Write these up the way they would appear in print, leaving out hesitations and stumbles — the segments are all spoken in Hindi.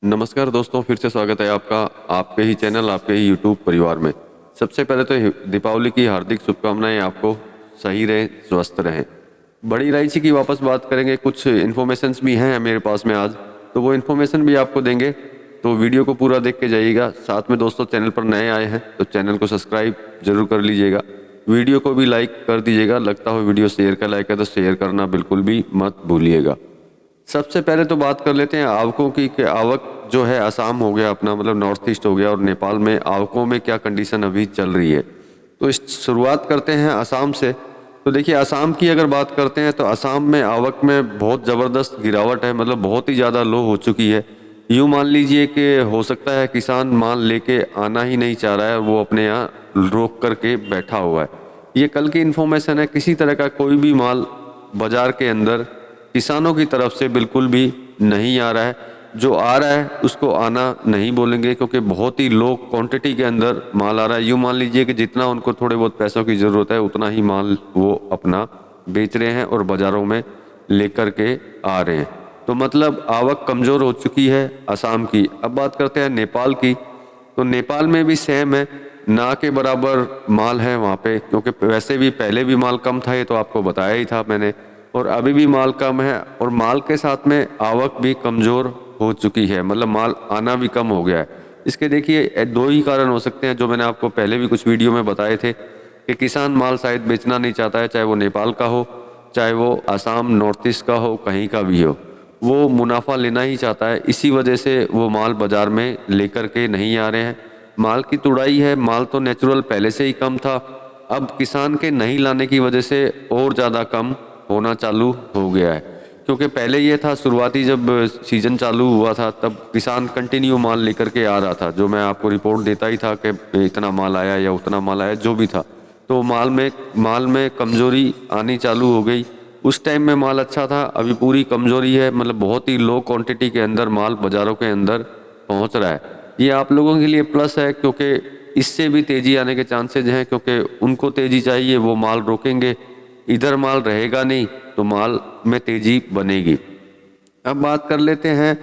नमस्कार दोस्तों, फिर से स्वागत है आपका आपके ही चैनल, आपके ही यूट्यूब परिवार में। सबसे पहले तो दीपावली की हार्दिक शुभकामनाएं आपको। सही रहें, स्वस्थ रहें। बड़ी इलायची की वापस बात करेंगे। कुछ इन्फॉर्मेशंस भी हैं मेरे पास में आज, तो वो इन्फॉर्मेशन भी आपको देंगे, तो वीडियो को पूरा देख के जाइएगा। साथ में दोस्तों, चैनल पर नए आए हैं तो चैनल को सब्सक्राइब जरूर कर लीजिएगा। वीडियो को भी लाइक कर दीजिएगा। लगता हो वीडियो शेयर का लायक है तो शेयर करना बिल्कुल भी मत भूलिएगा। सबसे पहले तो बात कर लेते हैं आवकों की कि आवक जो है असम हो गया अपना, मतलब नॉर्थ ईस्ट हो गया, और नेपाल में आवकों में क्या कंडीशन अभी चल रही है। तो इस शुरुआत करते हैं असम से। तो देखिए, असम की अगर बात करते हैं तो असम में आवक में बहुत ज़बरदस्त गिरावट है, मतलब बहुत ही ज़्यादा लो हो चुकी है। यूँ मान लीजिए कि हो सकता है किसान माल लेके आना ही नहीं चाह रहा है, वो अपने यहाँ रोक करके बैठा हुआ है। ये कल की इन्फॉर्मेशन है। किसी तरह का कोई भी माल बाजार के अंदर किसानों की तरफ से बिल्कुल भी नहीं आ रहा है। जो आ रहा है उसको आना नहीं बोलेंगे, क्योंकि बहुत ही लो क्वांटिटी के अंदर माल आ रहा है। यूँ मान लीजिए कि जितना उनको थोड़े बहुत पैसों की ज़रूरत है उतना ही माल वो अपना बेच रहे हैं और बाज़ारों में लेकर के आ रहे हैं। तो मतलब आवक कमज़ोर हो चुकी है असम की। अब बात करते हैं नेपाल की। तो नेपाल में भी सेम है, ना के बराबर माल है वहाँ पे, क्योंकि वैसे भी पहले भी माल कम था, ये तो आपको बताया ही था मैंने, और अभी भी माल कम है, और माल के साथ में आवक भी कमज़ोर हो चुकी है, मतलब माल आना भी कम हो गया है। इसके देखिए दो ही कारण हो सकते हैं, जो मैंने आपको पहले भी कुछ वीडियो में बताए थे कि किसान माल शायद बेचना नहीं चाहता है, चाहे वो नेपाल का हो, चाहे वो असम नॉर्थ ईस्ट का हो, कहीं का भी हो, वो मुनाफा लेना ही चाहता है। इसी वजह से वो माल बाज़ार में लेकर के नहीं आ रहे हैं। माल की तुड़ाई है, माल तो नेचुरल पहले से ही कम था, अब किसान के नहीं लाने की वजह से और ज़्यादा कम होना चालू हो गया है। क्योंकि पहले ये था, शुरुआती जब सीज़न चालू हुआ था तब किसान कंटिन्यू माल लेकर के आ रहा था, जो मैं आपको रिपोर्ट देता ही था कि इतना माल आया या उतना माल आया, जो भी था। तो माल में कमज़ोरी आनी चालू हो गई। उस टाइम में माल अच्छा था, अभी पूरी कमज़ोरी है, मतलब बहुत ही लो क्वांटिटी के अंदर माल बाज़ारों के अंदर पहुंच रहा है। ये आप लोगों के लिए प्लस है, क्योंकि इससे भी तेज़ी आने के चांसेज हैं, क्योंकि उनको तेज़ी चाहिए, वो माल रोकेंगे। इधर माल रहेगा नहीं तो माल में तेज़ी बनेगी। अब बात कर लेते हैं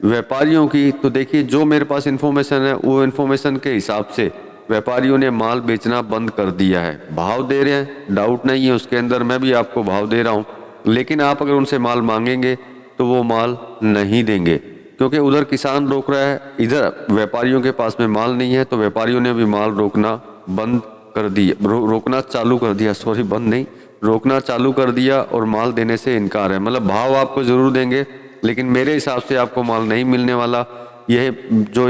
व्यापारियों की। तो देखिए, जो मेरे पास इन्फॉर्मेशन है वो इन्फॉर्मेशन के हिसाब से व्यापारियों ने माल बेचना बंद कर दिया है। भाव दे रहे हैं, डाउट नहीं है उसके अंदर, मैं भी आपको भाव दे रहा हूँ, लेकिन आप अगर उनसे माल मांगेंगे तो वो माल नहीं देंगे, क्योंकि उधर किसान रोक रहा है, इधर व्यापारियों के पास में माल नहीं है, तो व्यापारियों ने भी माल रोकना बंद कर दिया, रोकना चालू कर दिया, सॉरी बंद नहीं, रोकना चालू कर दिया, और माल देने से इनकार है। मतलब भाव आपको ज़रूर देंगे, लेकिन मेरे हिसाब से आपको माल नहीं मिलने वाला। यह जो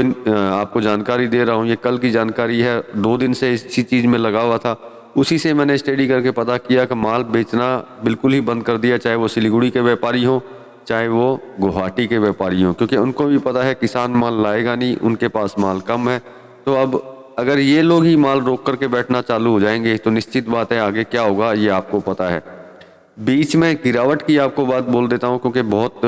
आपको जानकारी दे रहा हूँ, ये कल की जानकारी है, 2 दिन से इसी चीज़ में लगा हुआ था, उसी से मैंने स्टडी करके पता किया कि माल बेचना बिल्कुल ही बंद कर दिया, चाहे वो सिलीगुड़ी के व्यापारी हों, चाहे वो गुवाहाटी के व्यापारी हों, क्योंकि उनको भी पता है किसान माल लाएगा नहीं, उनके पास माल कम है। तो अब अगर ये लोग ही माल रोक करके बैठना चालू हो जाएंगे तो निश्चित बात है आगे क्या होगा ये आपको पता है। बीच में गिरावट की आपको बात बोल देता हूँ, क्योंकि बहुत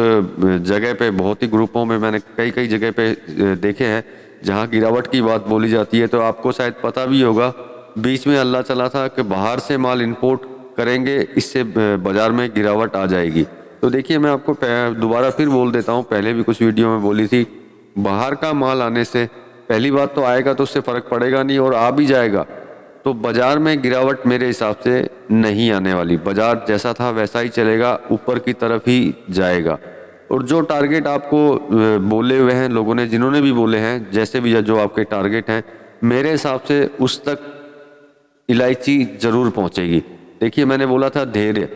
जगह पे, बहुत ही ग्रुपों में मैंने कई कई जगह पे देखे हैं जहाँ गिरावट की बात बोली जाती है। तो आपको शायद पता भी होगा, बीच में हल्ला चला था कि बाहर से माल इंपोर्ट करेंगे, इससे बाज़ार में गिरावट आ जाएगी। तो देखिए, मैं आपको दोबारा फिर बोल देता हूँ, पहले भी कुछ वीडियो में बोली थी, बाहर का माल आने से पहली बात तो आएगा तो उससे फ़र्क पड़ेगा नहीं, और आ भी जाएगा तो बाज़ार में गिरावट मेरे हिसाब से नहीं आने वाली। बाज़ार जैसा था वैसा ही चलेगा, ऊपर की तरफ ही जाएगा। और जो टारगेट आपको बोले हुए हैं लोगों ने, जिन्होंने भी बोले हैं, जैसे भी जो आपके टारगेट हैं, मेरे हिसाब से उस तक इलायची ज़रूर पहुंचेगी। देखिए, मैंने बोला था धैर्य,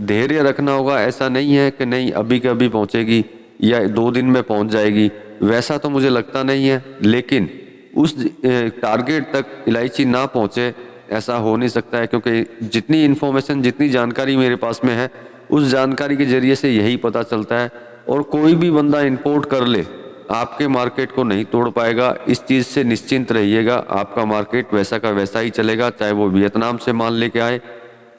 धैर्य रखना होगा। ऐसा नहीं है कि नहीं अभी के अभी पहुंचेगी या 2 दिन में पहुंच जाएगी, वैसा तो मुझे लगता नहीं है, लेकिन उस टारगेट तक इलायची ना पहुंचे ऐसा हो नहीं सकता है, क्योंकि जितनी इन्फॉर्मेशन, जितनी जानकारी मेरे पास में है, उस जानकारी के ज़रिए से यही पता चलता है। और कोई भी बंदा इंपोर्ट कर ले, आपके मार्केट को नहीं तोड़ पाएगा, इस चीज़ से निश्चिंत रहिएगा। आपका मार्केट वैसा का वैसा ही चलेगा, चाहे वो वियतनाम से माल लेके आए,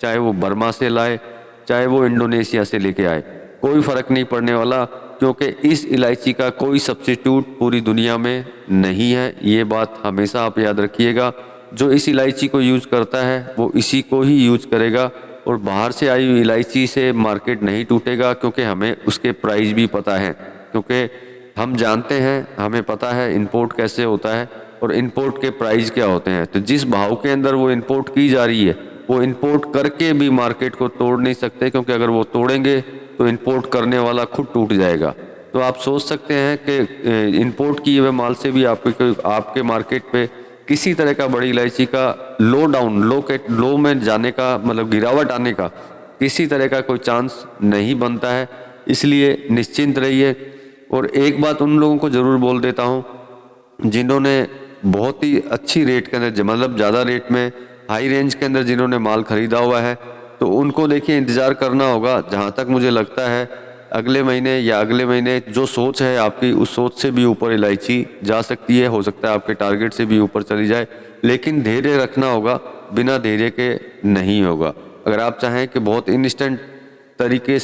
चाहे वो बर्मा से लाए, चाहे वो इंडोनेशिया से लेके आए, कोई फ़र्क नहीं पड़ने वाला, क्योंकि इस इलायची का कोई सब्स्टिट्यूट पूरी दुनिया में नहीं है। ये बात हमेशा आप याद रखिएगा। जो इस इलायची को यूज़ करता है वो इसी को ही यूज़ करेगा, और बाहर से आई हुई इलायची से मार्केट नहीं टूटेगा, क्योंकि हमें उसके प्राइस भी पता है। क्योंकि हम जानते हैं, हमें पता है इंपोर्ट कैसे होता है और इंपोर्ट के प्राइस क्या होते हैं। तो जिस भाव के अंदर वो इंपोर्ट की जा रही है, वो इंपोर्ट करके भी मार्केट को तोड़ नहीं सकते, क्योंकि अगर वो तोड़ेंगे तो इंपोर्ट करने वाला खुद टूट जाएगा। तो आप सोच सकते हैं कि इंपोर्ट किए हुए माल से भी आपके मार्केट पे किसी तरह का बड़ी इलायची का लो में जाने का, मतलब गिरावट आने का किसी तरह का कोई चांस नहीं बनता है। इसलिए निश्चिंत रहिए। और एक बात उन लोगों को ज़रूर बोल देता हूँ जिन्होंने बहुत ही अच्छी रेट के अंदर, मतलब ज़्यादा रेट में, हाई रेंज के अंदर जिन्होंने माल खरीदा हुआ है, तो उनको देखिए इंतज़ार करना होगा। जहाँ तक मुझे लगता है अगले महीने या अगले महीने जो सोच है आपकी, उस सोच से भी ऊपर इलायची जा सकती है। हो सकता है आपके टारगेट से भी ऊपर चली जाए, लेकिन धैर्य रखना होगा, बिना धैर्य के नहीं होगा। अगर आप चाहें कि बहुत इंस्टेंट तरीके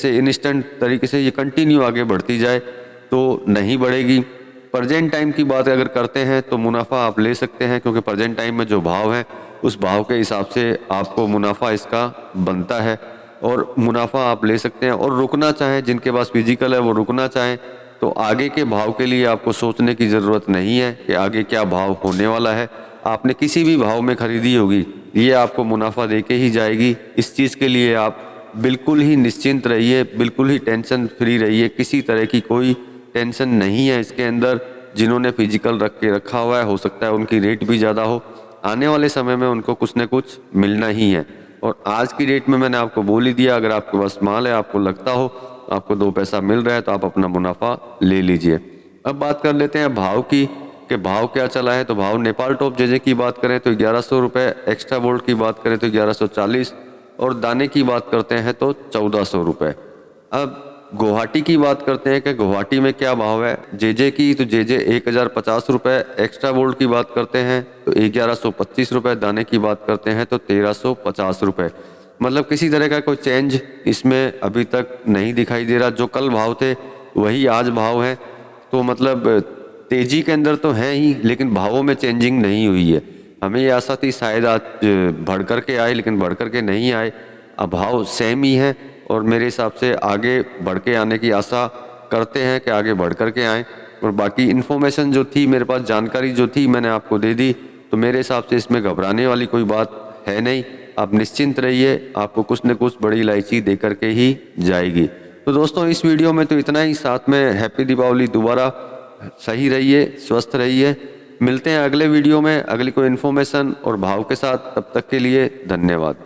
से ये कंटिन्यू आगे बढ़ती जाए तो नहीं बढ़ेगी। प्रेजेंट टाइम की बात अगर करते हैं तो मुनाफा आप ले सकते हैं, क्योंकि प्रेजेंट टाइम में जो भाव है उस भाव के हिसाब से आपको मुनाफा इसका बनता है, और मुनाफा आप ले सकते हैं। और रुकना चाहें, जिनके पास फिजिकल है वो रुकना चाहें, तो आगे के भाव के लिए आपको सोचने की ज़रूरत नहीं है कि आगे क्या भाव होने वाला है। आपने किसी भी भाव में खरीदी होगी, ये आपको मुनाफा दे के ही जाएगी। इस चीज़ के लिए आप बिल्कुल ही निश्चिंत रहिए, बिल्कुल ही टेंशन फ्री रहिए। किसी तरह की कोई टेंशन नहीं है इसके अंदर। जिन्होंने फिजिकल रखा हुआ है, हो सकता है उनकी रेट भी ज़्यादा हो, आने वाले समय में उनको कुछ न कुछ मिलना ही है। और आज की डेट में मैंने आपको बोल ही दिया, अगर आपके पास माल है, आपको लगता हो आपको 2 पैसा मिल रहा है, तो आप अपना मुनाफा ले लीजिए। अब बात कर लेते हैं भाव की, कि भाव क्या चला है। तो भाव नेपाल टॉप जेजे की बात करें तो 1100 रुपये, एक्स्ट्रा बोल्ट की बात करें तो 1140, और दाने की बात करते हैं तो 1400 रुपये। अब गुवाहाटी की बात करते हैं कि गुवाहाटी में क्या भाव है जेजे की। तो जेजे 1050 रुपये, एक्स्ट्रा बोल्ट की बात करते हैं तो 1125 रुपये, दाने की बात करते हैं तो 1350 रुपये। मतलब किसी तरह का कोई चेंज इसमें अभी तक नहीं दिखाई दे रहा। जो कल भाव थे वही आज भाव है। तो मतलब तेजी के अंदर तो है ही, लेकिन भावों में चेंजिंग नहीं हुई है। हमें ये आशा थी शायद आज बढ़ कर के आए, लेकिन बढ़ कर के नहीं आए। अब भाव सेम ही है, और मेरे हिसाब से आगे बढ़ के आने की आशा करते हैं कि आगे बढ़ कर के आएँ। और बाकी इन्फॉर्मेशन जो थी मेरे पास, जानकारी जो थी मैंने आपको दे दी। तो मेरे हिसाब से इसमें घबराने वाली कोई बात है नहीं। आप निश्चिंत रहिए, आपको कुछ न कुछ बड़ी इलायची दे कर के ही जाएगी। तो दोस्तों इस वीडियो में तो इतना ही। साथ में हैप्पी दीपावली दोबारा। सही रहिए, स्वस्थ रहिए। मिलते हैं अगले वीडियो में अगली कोई इन्फॉर्मेशन और भाव के साथ। तब तक के लिए धन्यवाद।